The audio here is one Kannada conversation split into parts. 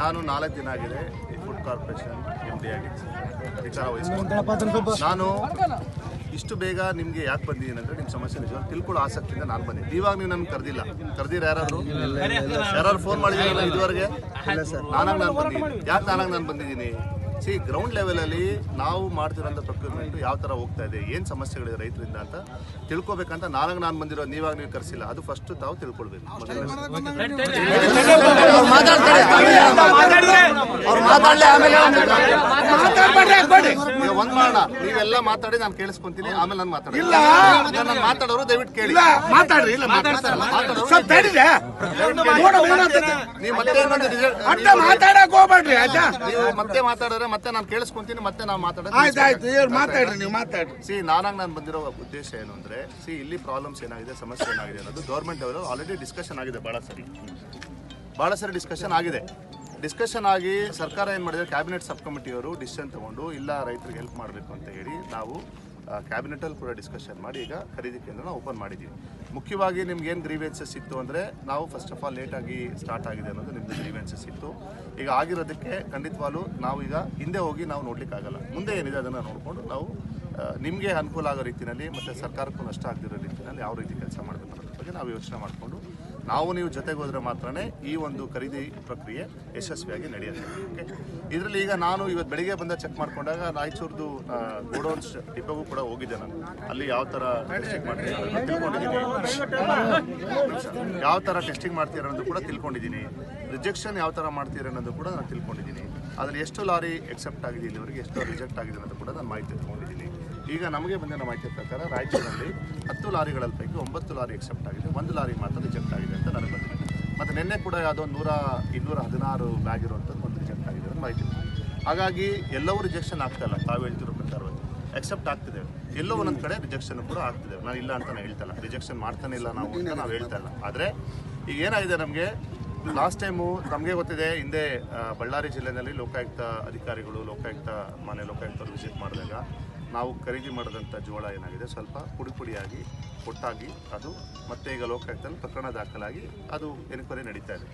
ನಾನು 4 ದಿನ ಆಗಿದೆ ಈ ಫುಡ್ ಕಾರ್ಪೊರೇಷನ್ MD ಆಗಿ ವಿಚಾರ ವಹಿಸ್ಕೊಂಡು ನಾನು ಇಷ್ಟು ಬೇಗ ನಿಮಗೆ ಯಾಕೆ ಬಂದಿದ್ದೀನಿ ಅಂದರೆ ನಿಮ್ಮ ಸಮಸ್ಯೆ ನಿಜವಾಗಿ ತಿಳ್ಕೊಳ್ಳೋ ಆಸಕ್ತಿಯಿಂದ ನಾನು ಬಂದಿದ್ದೀನಿ. ಇವಾಗ ನೀವು ನನಗೆ ಕರೆದಿರ ಯಾರಾದ್ರು ಫೋನ್ ಮಾಡಿದ್ದೀರಲ್ಲ ಇದುವರೆಗೆ? ನಾನು ಬಂದಿದ್ದೀನಿ. ಯಾಕೆ ನಾನು ಬಂದಿದ್ದೀನಿ? ಗ್ರೌಂಡ್ ಲೆವೆಲಲ್ಲಿ ನಾವು ಮಾಡ್ತಿರೋಂಥ ಪ್ರೊಕ್ಯೂರ್ಮೆಂಟ್ ಯಾವ ಥರ ಹೋಗ್ತಾ ಇದೆ, ಏನು ಸಮಸ್ಯೆಗಳಿದೆ ರೈತರಿಂದ ಅಂತ ತಿಳ್ಕೊಬೇಕಂತ ನಾನು ಬಂದಿರೋ. ನೀವಾಗ ನೀವು ಕರೆಸಿಲ್ಲ, ಅದು ಫಸ್ಟ್ ತಾವು ತಿಳ್ಕೊಳ್ಬೇಕು. ಒಂದ್ ಮಾಡೋಣ, ನೀವೆಲ್ಲ ಮಾತಾಡಿ ನಾನು ಕೇಳಿಸ್ಕೊಂತೀನಿ, ಆಮೇಲೆ ನಾನು ಮಾತಾಡೋರು ದಯವಿಟ್ಟು ಕೇಳಿ. ನೀವು ಮತ್ತೆ ಮಾತಾಡಿದ್ರೆ ಮತ್ತೆ ನಾನು ಕೇಳಿಸ್ಕೊಂತೀನಿ, ಮತ್ತೆ ನಾವು ಮಾತಾಡೋದು. ನಾನು ಬಂದಿರೋ ಉದ್ದೇಶ ಏನು ಅಂದ್ರೆ, ಇಲ್ಲಿ ಪ್ರಾಬ್ಲಮ್ಸ್ ಏನಾಗಿದೆ, ಸಮಸ್ಯೆ ಏನಾಗಿದೆ ಅನ್ನೋದು ಗೌರ್ಮೆಂಟ್ ಲೆವೆಲ್ ಆಲ್ರೆಡಿ ಡಿಸ್ಕಷನ್ ಆಗಿದೆ. ಬಹಳ ಸರಿ ಡಿಸ್ಕಷನ್ ಆಗಿದೆ. ಡಿಸ್ಕಷನ್ ಆಗಿ ಸರ್ಕಾರ ಏನು ಮಾಡಿದ್ರೆ, ಕ್ಯಾಬಿನೆಟ್ ಸಬ್ ಕಮಿಟಿಯವರು ಡಿಸಿಷನ್ ತಗೊಂಡು ಇಲ್ಲ ರೈತರಿಗೆ ಹೆಲ್ಪ್ ಮಾಡಬೇಕು ಅಂತ ಹೇಳಿ ನಾವು ಕ್ಯಾಬಿನೆಟಲ್ಲಿ ಕೂಡ ಡಿಸ್ಕಷನ್ ಮಾಡಿ ಈಗ ಖರೀದಿ ಕೇಂದ್ರನ ಓಪನ್ ಮಾಡಿದ್ದೀವಿ. ಮುಖ್ಯವಾಗಿ ನಿಮ್ಗೆ ಏನು ಗ್ರೀವೆನ್ಸಸ್ ಇತ್ತು ಅಂದರೆ, ನಾವು ಫಸ್ಟ್ ಆಫ್ ಆಲ್ ಲೇಟಾಗಿ ಸ್ಟಾರ್ಟ್ ಆಗಿದೆ ಅನ್ನೋದು ನಿಮ್ಮದು ಗ್ರೀವೆನ್ಸಸ್ ಇತ್ತು. ಈಗ ಆಗಿರೋದಕ್ಕೆ ಖಂಡಿತವಾಗ್ಲೂ ನಾವು ಈಗ ಹಿಂದೆ ಹೋಗಿ ನಾವು ನೋಡಲಿಕ್ಕಾಗಲ್ಲ. ಮುಂದೆ ಏನಿದೆ ಅದನ್ನು ನೋಡಿಕೊಂಡು ನಾವು ನಿಮಗೆ ಅನುಕೂಲ ಆಗೋ ರೀತಿಯಲ್ಲಿ ಮತ್ತು ಸರ್ಕಾರಕ್ಕೂ ನಷ್ಟ ಆಗದಿರೋ ರೀತಿಯಲ್ಲಿ ಯಾವ ರೀತಿ ಕೆಲಸ ಮಾಡಬೇಕು ಅನ್ನೋದ್ರ ಬಗ್ಗೆ ನಾವು ಯೋಚನೆ ಮಾಡಿಕೊಂಡು ನೀವು ಜೊತೆಗೆ ಹೋದರೆ ಮಾತ್ರನೇ ಈ ಒಂದು ಖರೀದಿ ಪ್ರಕ್ರಿಯೆ ಯಶಸ್ವಿಯಾಗಿ ನಡೆಯುತ್ತೆ. ಓಕೆ, ಇದರಲ್ಲಿ ಈಗ ನಾನು ಇವತ್ತು ಬೆಳಿಗ್ಗೆ ಬಂದ ಚೆಕ್ ಮಾಡ್ಕೊಂಡಾಗ ರಾಯಚೂರ್ದು ಗೋಡೌನ್ಸ್ ಡಿಪೋಗೂ ಕೂಡ ಹೋಗಿದ್ದೆ. ನಾನು ಅಲ್ಲಿ ಯಾವ ಥರ ಟೆಸ್ಟಿಂಗ್ ಮಾಡ್ತೀರಾ ತಿಳ್ಕೊಂಡಿದ್ದೀನಿ, ಯಾವ ಥರ ಟೆಸ್ಟಿಂಗ್ ಮಾಡ್ತೀರಾ ಅನ್ನೋದು ಕೂಡ ತಿಳ್ಕೊಂಡಿದ್ದೀನಿ, ರಿಜೆಕ್ಷನ್ ಯಾವ ಥರ ಮಾಡ್ತೀರಾ ಅನ್ನೋದು ಕೂಡ ನಾನು ತಿಳ್ಕೊಂಡಿದ್ದೀನಿ. ಅದರಲ್ಲಿ ಎಷ್ಟು ಲಾರಿ ಎಕ್ಸೆಪ್ಟ್ ಆಗಿದೆ, ಇಲ್ಲಿವರೆಗೆ ಎಷ್ಟು ರಿಜೆಕ್ಟ್ ಆಗಿದೆ ಅನ್ನೋದು ಕೂಡ ನಾನು ಮಾಹಿತಿ ತೊಗೊಂಡಿದ್ದೀನಿ. ಈಗ ನಮಗೆ ಬಂದಿರೋ ಮಾಹಿತಿ ಪ್ರಕಾರ ರಾಯಚೂರಿನಲ್ಲಿ 10 ಲಾರಿಗಳ ಪೈಕಿ 9 ಲಾರಿ ಎಕ್ಸೆಪ್ಟ್ ಆಗಿದೆ, 1 ಲಾರಿ ಮಾತ್ರ ರಿಜೆಕ್ಟ್ ಆಗಿದೆ ಅಂತ ನನಗೆ ಬಂದಿದೆ. ಮತ್ತು ನಿನ್ನೆ ಕೂಡ ಯಾವುದೋ 216 ಬ್ಯಾಗ್ ಇರುವಂಥದ್ದು ಒಂದು ರಿಜೆಕ್ಟ್ ಆಗಿದೆ ಅಂತ ಮಾಹಿತಿ. ಹಾಗಾಗಿ ಎಲ್ಲವೂ ರಿಜೆಕ್ಷನ್ ಆಗ್ತಾಯಿಲ್ಲ. ತಾವು ಹೇಳ್ತಿರೋ ಪ್ರಕಾರವಾಗಿ ಎಕ್ಸೆಪ್ಟ್ ಆಗ್ತಿದ್ದೇವೆ, ಎಲ್ಲೋ ಒಂದೊಂದು ಕಡೆ ರಿಜೆಕ್ಷನ್ ಕೂಡ ಆಗ್ತಿದ್ದೇವೆ. ನಾನು ಇಲ್ಲ ಅಂತ ಹೇಳ್ತಾ ಇಲ್ಲ, ರಿಜೆಕ್ಷನ್ ಮಾಡ್ತಾನೆ ಇಲ್ಲ ನಾವು ಹೇಳ್ತಾ ಇಲ್ಲ. ಆದರೆ ಈಗ ಏನಾಗಿದೆ, ನಮಗೆ ಲಾಸ್ಟ್ ಟೈಮು ನಮಗೆ ಗೊತ್ತಿದೆ, ಹಿಂದೆ ಬಳ್ಳಾರಿ ಜಿಲ್ಲೆಯಲ್ಲಿ ಲೋಕಾಯುಕ್ತ ಅಧಿಕಾರಿಗಳು ಲೋಕಾಯುಕ್ತರು ವಿಸಿಟ್ ಮಾಡಿದಾಗ ನಾವು ಖರೀದಿ ಮಾಡಿದಂಥ ಜೋಳ ಏನಾಗಿದೆ ಸ್ವಲ್ಪ ಪುಡಿಯಾಗಿ ಕೊಟ್ಟಾಗಿ ಅದು ಮತ್ತೆ ಈಗ ಲೋಕಾಯುಕ್ತದಲ್ಲಿ ಪ್ರಕರಣ ದಾಖಲಾಗಿ ಅದು ಎನ್ಕ್ವೈರಿ ನಡೀತಾ ಇದೆ.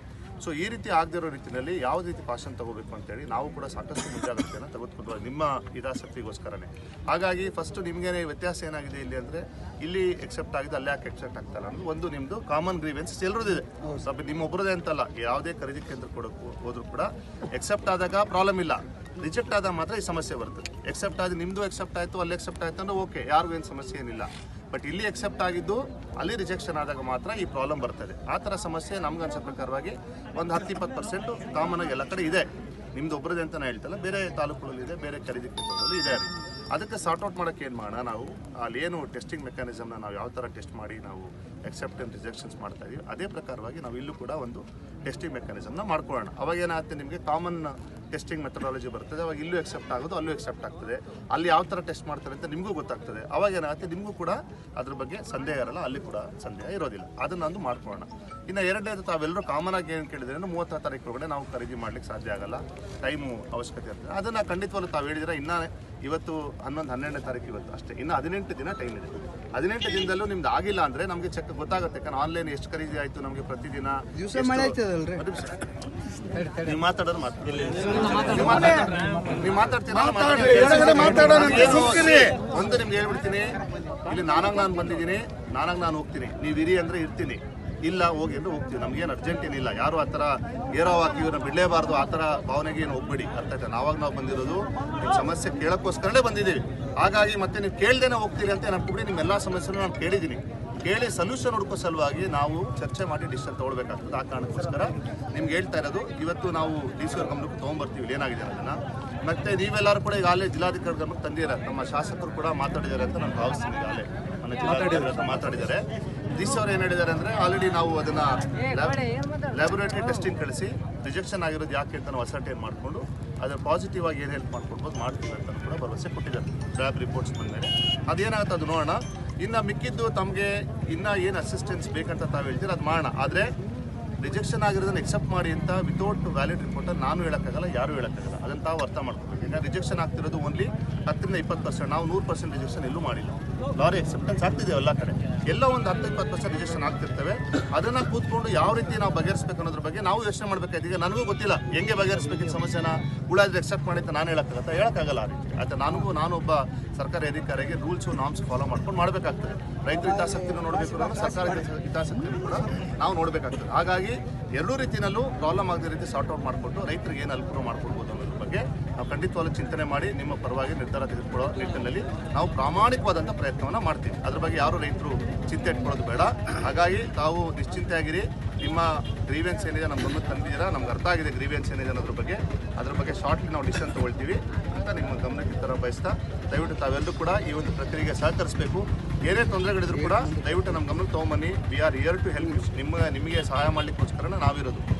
ಸೊ ಈ ರೀತಿ ಆಗದಿರೋ ರೀತಿಯಲ್ಲಿ ಯಾವ ರೀತಿ ಕಾಷನ್ ತಗೋಬೇಕು ಅಂತೇಳಿ ನಾವು ಕೂಡ ಸಾಕಷ್ಟು ಮುಂಜಾಗ್ರತೆಯನ್ನು ತೆಗೆದುಕೊಂಡು ನಿಮ್ಮ ಹಿತಾಸಕ್ತಿಗೋಸ್ಕರನೇ. ಹಾಗಾಗಿ ಫಸ್ಟು ನಿಮಗೇನೆ ವ್ಯತ್ಯಾಸ ಏನಾಗಿದೆ ಇಲ್ಲಿ ಅಂದರೆ, ಇಲ್ಲಿ ಎಕ್ಸೆಪ್ಟ್ ಆಗಿದೆ, ಅಲ್ಲಿ ಯಾಕೆ ಎಕ್ಸೆಪ್ಟ್ ಆಗ್ತಾಯಿಲ್ಲ ಅನ್ನೋದು ಒಂದು ನಿಮ್ಮದು ಕಾಮನ್ ಗ್ರೀವೆನ್ಸ್ ಎಲ್ಲರದಿದೆ. ಸ್ವಲ್ಪ ನಿಮ್ಮೊಬ್ಬರದೇ ಅಂತಲ್ಲ, ಯಾವುದೇ ಖರೀದಿ ಕೇಂದ್ರ ಕೊಡೋಕ್ಕೂ ಹೋದರೂ ಕೂಡ ಎಕ್ಸೆಪ್ಟ್ ಆದಾಗ ಪ್ರಾಬ್ಲಮ್ ಇಲ್ಲ, ರಿಜೆಕ್ಟ್ ಆದಾಗ ಮಾತ್ರ ಈ ಸಮಸ್ಯೆ ಬರ್ತದೆ. ಎಕ್ಸೆಪ್ಟ್ ಆಗಿ ನಿಮ್ಮದು ಎಕ್ಸೆಪ್ಟ್ ಆಯಿತು, ಅಲ್ಲಿ ಎಕ್ಸೆಪ್ಟ್ ಆಯಿತು ಅಂದರೆ ಓಕೆ, ಯಾರಿಗೂ ಏನು ಸಮಸ್ಯೆ ಏನಿಲ್ಲ. ಬಟ್ ಇಲ್ಲಿ ಎಕ್ಸೆಪ್ಟ್ ಆಗಿದ್ದು ಅಲ್ಲಿ ರಿಜೆಕ್ಷನ್ ಆದಾಗ ಮಾತ್ರ ಈ ಪ್ರಾಬ್ಲಮ್ ಬರ್ತದೆ. ಆ ಥರ ಸಮಸ್ಯೆ ನಮ್ಗೆ ಅನ್ಸೋ ಪ್ರಕಾರವಾಗಿ ಒಂದು 10-20% ಕಾಮನ್ ಆಗಿ ಎಲ್ಲ ಕಡೆ ಇದೆ. ನಿಮ್ದು ಒಬ್ಬರದೇ ಅಂತ ನಾನು ಹೇಳ್ತಲ್ಲ, ಬೇರೆ ತಾಲೂಕುಗಳಲ್ಲಿದೆ, ಬೇರೆ ಖರೀದಿ ಕೇಂದ್ರಗಳಲ್ಲಿ ಇದೆ. ಅದಕ್ಕೆ ಸಾರ್ಟ್ ಔಟ್ ಮಾಡೋಕ್ಕೆ ಏನು ಮಾಡೋಣ, ನಾವು ಅಲ್ಲಿ ಏನು ಟೆಸ್ಟಿಂಗ್ ಮೆಕ್ಯಾನಿಸಮ್ನ ನಾವು ಯಾವ ಥರ ಟೆಸ್ಟ್ ಮಾಡಿ ನಾವು ಎಕ್ಸೆಪ್ಟ್ ಆ್ಯಂಡ್ ರಿಜೆಕ್ಷನ್ಸ್ ಮಾಡ್ತಾ ಇದೀವಿ, ಅದೇ ಪ್ರಕಾರವಾಗಿ ನಾವು ಇಲ್ಲೂ ಕೂಡ ಒಂದು ಟೆಸ್ಟಿಂಗ್ ಮೆಕ್ಯಾನಿಸಮ್ನ ಮಾಡ್ಕೊಳ್ಳೋಣ. ಅವಾಗ ಏನಾಗುತ್ತೆ, ನಿಮಗೆ ಕಾಮನ್ ಟೆಸ್ಟಿಂಗ್ ಮೆಥಡಾಲಜಿ ಬರ್ತದೆ. ಅವಾಗ ಇಲ್ಲೂ ಎಕ್ಸೆಪ್ಟ್ ಆಗೋದು, ಅಲ್ಲೂ ಎಕ್ಸೆಪ್ಟ್ ಆಗ್ತದೆ. ಅಲ್ಲಿ ಯಾವ ಥರ ಟೆಸ್ಟ್ ಮಾಡ್ತಾರೆ ಅಂತ ನಿಮಗೂ ಗೊತ್ತಾಗ್ತದೆ. ಅವಾಗ ಏನಾಗುತ್ತೆ, ನಿಮಗೂ ಕೂಡ ಅದ್ರ ಬಗ್ಗೆ ಸಂದೇಹ ಇರಲ್ಲ, ಅಲ್ಲಿ ಕೂಡ ಸಂದೇಹ ಇರೋದಿಲ್ಲ. ಅದನ್ನೊಂದು ಮಾಡ್ಕೊಳ್ಳೋಣ. ಇನ್ನು ಎರಡನೇದು, ತಾವೆಲ್ಲರೂ ಕಾಮನ್ ಆಗಿ ಏನು ಕೇಳಿದ್ರೆ 30 ತಾರೀಕು ಒಳಗಡೆ ನಾವು ಖರೀದಿ ಮಾಡ್ಲಿಕ್ಕೆ ಸಾಧ್ಯ ಆಗಲ್ಲ, ಟೈಮು ಅವಶ್ಯಕತೆ ಇರ್ತದೆ. ಅದನ್ನು ಖಂಡಿತವಾಗ್ಲೂ ತಾವು ಹೇಳಿದ್ರೆ, ಇನ್ನು ಇವತ್ತು 11-12ನೇ ತಾರೀಕು ಇವತ್ತು ಅಷ್ಟೇ, ಇನ್ನು 18 ದಿನ ಟೈಮ್ ಇದೆ. 18 ದಿನದಲ್ಲೂ ನಿಮ್ದು ಆಗಿಲ್ಲ ಅಂದರೆ ನಮಗೆ ಚೆಕ್ ಗೊತ್ತಾಗುತ್ತೆ. ಯಾಕಂದ್ರೆ ಆನ್ಲೈನ್ ಎಷ್ಟು ಖರೀದಿ ಆಯಿತು ನಮಗೆ ಪ್ರತಿದಿನ ನೀವು ಮಾತಾಡೋದು ನೀವು ಮಾತಾಡ್ತೀರಾ ಒಂದು ನಿಮ್ಗೆ ಹೇಳ್ಬಿಡ್ತೀನಿ, ಇಲ್ಲಿ ನಾನು ಬಂದಿದ್ದೀನಿ, ನಾನು ಹೋಗ್ತೀನಿ, ನೀವು ಇರಿ ಅಂದರೆ ಇರ್ತೀನಿ, ಇಲ್ಲ ಹೋಗಿ ಅಂದ್ರೆ ಹೋಗ್ತೀವಿ. ನಮಗೇನು ಅರ್ಜೆಂಟ್ ಏನಿಲ್ಲ. ಯಾರು ಆ ಥರ ಏರೋ ಹಾಕಿ ಇವ್ರನ್ನ ಬಿಡಲೇಬಾರ್ದು ಆ ಥರ ಭಾವನೆಗೆ ಏನು ಹೋಗ್ಬೇಡಿ. ಅರ್ಥ ಆಯ್ತಾ? ನಾವು ಬಂದಿರೋದು ನಿಮ್ಮ ಸಮಸ್ಯೆ ಕೇಳೋಕ್ಕೋಸ್ಕರನೇ ಬಂದಿದ್ದೀವಿ. ಹಾಗಾಗಿ ಮತ್ತೆ ನೀವು ಕೇಳ್ದೇನೆ ಹೋಗ್ತೀರಿ ಅಂತ ನಂಬ್ಬಿಡಿ. ನಿಮ್ಮೆಲ್ಲ ಸಮಸ್ಯೆನೂ ನಾನು ಕೇಳಿದ್ದೀನಿ. ಕೇಳಿ ಸೊಲ್ಯೂಷನ್ ಹುಡುಕೋ ಸಲುವಾಗಿ ನಾವು ಚರ್ಚೆ ಮಾಡಿ ಡಿಸಿಷನ್ ತೊಗೊಳ್ಬೇಕಾಗ್ತದೆ. ಆ ಕಾರಣಕ್ಕೋಸ್ಕರ ನಿಮ್ಗೆ ಹೇಳ್ತಾ ಇರೋದು, ಇವತ್ತು ನಾವು DC ಅವ್ರ ಗಮನಕ್ಕೆ ತೊಗೊಂಬರ್ತೀವಿ ಏನಾಗಿದೆ ಅನ್ನೋದನ್ನು. ಮತ್ತು ನೀವೆಲ್ಲರೂ ಕೂಡ ಈಗಾಗಲೇ ಜಿಲ್ಲಾಧಿಕಾರಿ ಗಮನಕ್ಕೆ ತಂದಿದ್ದಾರೆ, ನಮ್ಮ ಶಾಸಕರು ಕೂಡ ಮಾತಾಡಿದ್ದಾರೆ ಅಂತ ನಾನು ಭಾವಿಸ್ತೀನಿ. ಈಗಾಗಲೇ ನನ್ನ ಜಿಲ್ಲಾಧಿಕಾರಿ ಅಂತ ಮಾತಾಡಿದ್ದಾರೆ. DC ಅವ್ರು ಏನು ಹೇಳಿದ್ದಾರೆ ಅಂದರೆ, ಆಲ್ರೆಡಿ ನಾವು ಅದನ್ನು ಲ್ಯಾಬೊರೇಟರಿ ಟೆಸ್ಟಿಂಗ್ ಕಳಿಸಿ ರಿಜೆಕ್ಷನ್ ಆಗಿರೋದು ಯಾಕೆ ಅಂತ ನಾವು ಅಸರ್ಟೈನ್ ಮಾಡಿಕೊಂಡು ಅದರ ಪಾಸಿಟಿವ್ ಆಗಿ ಏನು ಹೆಲ್ಪ್ ಮಾಡ್ಕೊಡ್ಬೋದು ಮಾಡ್ತೀವಿ ಅಂತ ಕೂಡ ಭರವಸೆ ಕೊಟ್ಟಿದ್ದಾರೆ. ಲ್ಯಾಬ್ ರಿಪೋರ್ಟ್ಸ್ ಬಂದಮೇಲೆ ಅದೇನಾಗುತ್ತೆ ಅದು ನೋಡೋಣ. ಇನ್ನು ಮಿಕ್ಕಿದ್ದು ತಮಗೆ ಇನ್ನೂ ಏನು ಅಸಿಸ್ಟೆನ್ಸ್ ಬೇಕಂತ ತಾವು ಹೇಳ್ತೀರಿ ಅದು ಮಾಡೋಣ. ಆದರೆ ರಿಜೆಕ್ಷನ್ ಆಗಿರೋದನ್ನು ಎಕ್ಸೆಪ್ಟ್ ಮಾಡಿ ಅಂತ ವಿತೌಟ್ ವ್ಯಾಲಿಡ್ ರಿಪೋರ್ಟನ್ನು ನಾನು ಹೇಳೋಕ್ಕಾಗಲ್ಲ, ಯಾರೂ ಹೇಳೋಕ್ಕಾಗಲ್ಲ. ಅದನ್ನು ತಾವು ಅರ್ಥ ಮಾಡ್ಕೊಬೇಕು. ಈಗ ರಿಜೆಕ್ಷನ್ ಆಗ್ತಿರೋದು ಓನ್ಲಿ 10-20%. ನಾವು 100% ರಿಜೆಕ್ಷನ್ ಎಲ್ಲೂ ಮಾಡಿಲ್ಲ. ಲಾರಿ ಎಕ್ಸೆಪ್ಟೆನ್ಸ್ ಆಗ್ತಿದೆ ಎಲ್ಲ ಕಡೆ, ಎಲ್ಲ ಒಂದು 10-20% ರಿಜೆಕ್ಷನ್ ಆಗ್ತಿರ್ತವೆ. ಅದನ್ನು ಕೂತ್ಕೊಂಡು ಯಾವ ರೀತಿ ನಾವು ಬಗೆಹರಿಸಬೇಕು ಅನ್ನೋದ್ರ ಬಗ್ಗೆ ನಾವು ಯೋಚನೆ ಮಾಡಬೇಕಾಯ್ತು. ಈಗ ನನಗೂ ಗೊತ್ತಿಲ್ಲ ಹೆಂಗೆ ಬಗೆಹರಿಸಬೇಕಿನ ಸಮಸ್ಯೆನ ಉಳಾದ್ರೆ ಎಕ್ಸೆಪ್ಟ್ ಮಾಡಿ ಅಂತ ನಾನು ಹೇಳೋಕ್ಕಾಗಲ್ಲ. ಆ ರೀತಿ ಆಯ್ತು, ನಾನೊಬ್ಬ ಸರ್ಕಾರಿ ಅಧಿಕಾರಿಗೆ ರೂಲ್ಸು ನಾಮ್ಸ್ ಫಾಲೋ ಮಾಡ್ಕೊಂಡು ಮಾಡಬೇಕಾಗ್ತದೆ. ರೈತರ ಹಿತಾಸಕ್ತಿನೂ ನೋಡಬೇಕು, ನಾವು ಸರ್ಕಾರದ ಹಿತಾಸಕ್ತಿನೂ ಕೂಡ ನಾವು ನೋಡಬೇಕಾಗ್ತದೆ. ಹಾಗಾಗಿ ಎರಡೂ ರೀತಿಯಲ್ಲೂ ಪ್ರಾಬ್ಲಮ್ ಆಗದ ರೀತಿ ಸಾರ್ಟ್ ಔಟ್ ಮಾಡಿಕೊಟ್ಟು ರೈತರಿಗೆ ಏನು ಅನುಕೂಲ ಮಾಡ್ಕೊಡ್ಬೋದು ಅನ್ನೋದ್ರ ಬಗ್ಗೆ ನಾವು ಖಂಡಿತವಾಗ್ಲೂ ಚಿಂತನೆ ಮಾಡಿ ನಿಮ್ಮ ಪರವಾಗಿ ನಿರ್ಧಾರ ತೆಗೆದುಕೊಳ್ಳೋ ನಿಟ್ಟಿನಲ್ಲಿ ನಾವು ಪ್ರಾಮಾಣಿಕವಾದಂಥ ಪ್ರಯತ್ನವನ್ನು ಮಾಡ್ತೀವಿ. ಅದ್ರ ಬಗ್ಗೆ ಯಾರು ರೈತರು ಚಿಂತೆ ಇಟ್ಕೊಳ್ಳೋದು ಬೇಡ. ಹಾಗಾಗಿ ತಾವು ನಿಶ್ಚಿಂತೆಯಾಗಿರಿ. ನಿಮ್ಮ ಗ್ರೀವೆನ್ಸ್ ಏನಿದೆ ನಮ್ಮ ಗಮನಕ್ಕೆ ತಂದಿದ್ದೀರಾ, ನಮ್ಗೆ ಅರ್ಥ ಆಗಿದೆ ಗ್ರೀವೆನ್ಸ್ ಏನಿದೆ ಅನ್ನೋದ್ರ ಬಗ್ಗೆ ಶಾರ್ಟ್ಲಿ ನಾವು ಡಿಸಿಷನ್ ತೊಗೊಳ್ತೀವಿ ಅಂತ ನಿಮ್ಮ ಗಮನಕ್ಕೆ ತರ ಬಯಸ್ತಾ ದಯವಿಟ್ಟು ತಾವೆಲ್ಲರೂ ಕೂಡ ಈ ಒಂದು ಪ್ರಕ್ರಿಯೆಗೆ ಸಹಕರಿಸಬೇಕು. ಏನೇ ತೊಂದರೆಗಳಿದ್ರು ಕೂಡ ದಯವಿಟ್ಟು ನಮ್ಮ ಗಮನಕ್ಕೆ ತೊಗೊಂಬನ್ನಿ. We are here to help you. ನಿಮಗೆ ಸಹಾಯ ಮಾಡಲಿಕ್ಕೋಸ್ಕರ ನಾವಿರೋದು.